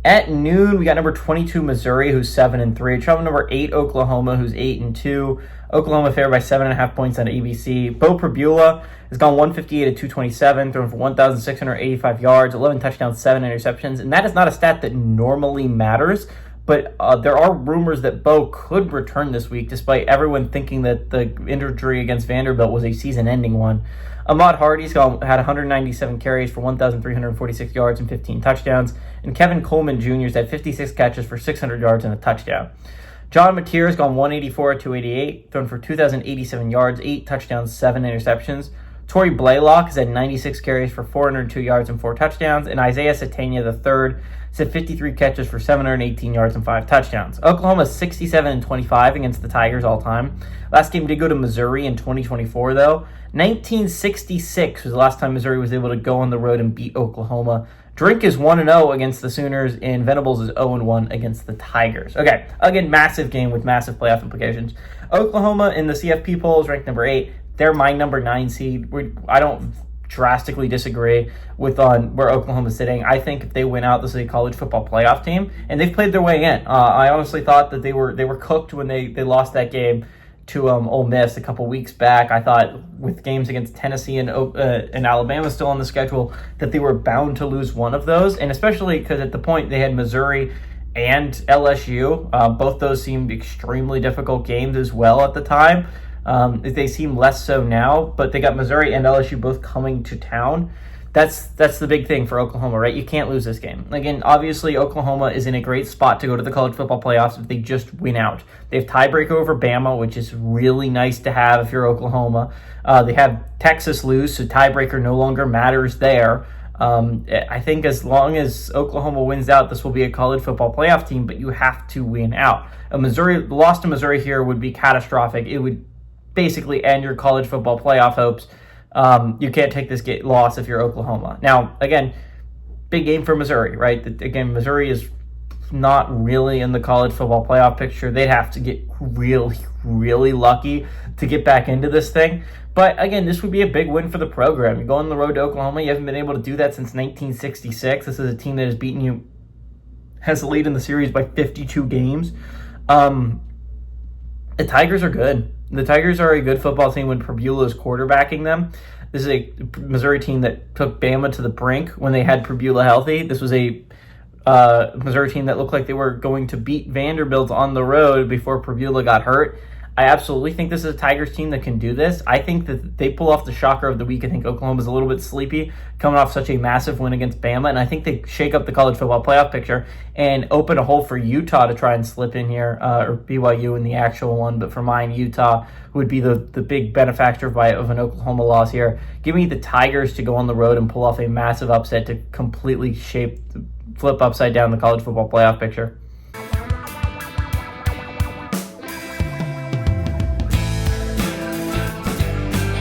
At noon, we got number 22 Missouri, who's 7-3. Traveling number 8 Oklahoma, who's 8-2. Oklahoma favored by 7.5 points on ABC. Bo Pribula has gone 158 at 227, thrown for 1,685 yards, 11 touchdowns, 7 interceptions, and that is not a stat that normally matters. But there are rumors that Bo could return this week, despite everyone thinking that the injury against Vanderbilt was a season-ending one. Ahmad Hardy's had 197 carries for 1,346 yards and 15 touchdowns. And Kevin Coleman Jr.'s had 56 catches for 600 yards and a touchdown. John Mateer has gone 184 at 288, thrown for 2,087 yards, 8 touchdowns, 7 interceptions. Torrey Blaylock has had 96 carries for 402 yards and 4 touchdowns. And Isaiah Satania III has had 53 catches for 718 yards and 5 touchdowns. Oklahoma is 67-25 against the Tigers all time. Last game did go to Missouri in 2024, though. 1966 was the last time Missouri was able to go on the road and beat Oklahoma. Drink is 1-0 against the Sooners, and Venables is 0-1 against the Tigers. Okay, again, massive game with massive playoff implications. Oklahoma in the CFP poll is ranked number 8. They're my number 9 seed. I don't drastically disagree with on where Oklahoma's sitting. I think if they win out, this is a college football playoff team, and they've played their way in. I honestly thought that they were cooked when they lost that game to Ole Miss a couple weeks back. I thought with games against Tennessee and Alabama still on the schedule that they were bound to lose one of those, and especially because at the point they had Missouri and LSU. Both those seemed extremely difficult games as well at the time. They seem less so now, but they got Missouri and LSU both coming to town. That's the big thing for Oklahoma, right? You can't lose this game. Again, obviously, Oklahoma is in a great spot to go to the college football playoffs if they just win out. They have tiebreaker over Bama, which is really nice to have if you're Oklahoma. They have Texas lose, so tiebreaker no longer matters there. I think as long as Oklahoma wins out, this will be a college football playoff team, but you have to win out. The loss to Missouri here would be catastrophic. It would basically end your college football playoff hopes. You can't take this loss if you're Oklahoma. Now, again, big game for Missouri, right? Again, Missouri is not really in the college football playoff picture. They'd have to get really, really lucky to get back into this thing. But again, this would be a big win for the program. You go on the road to Oklahoma. You haven't been able to do that since 1966. This is a team that has the lead in the series by 52 games. The Tigers are good. The Tigers are a good football team when Pribula is quarterbacking them. This is a Missouri team that took Bama to the brink when they had Pribula healthy. This was a Missouri team that looked like they were going to beat Vanderbilt on the road before Pribula got hurt. I absolutely think this is a Tigers team that can do this. I think that they pull off the shocker of the week. I think Oklahoma's a little bit sleepy coming off such a massive win against Bama, and I think they shake up the college football playoff picture and open a hole for Utah to try and slip in here, or BYU in the actual one, but for mine, Utah would be the big benefactor of an Oklahoma loss here. Give me the Tigers to go on the road and pull off a massive upset to completely flip upside down the college football playoff picture.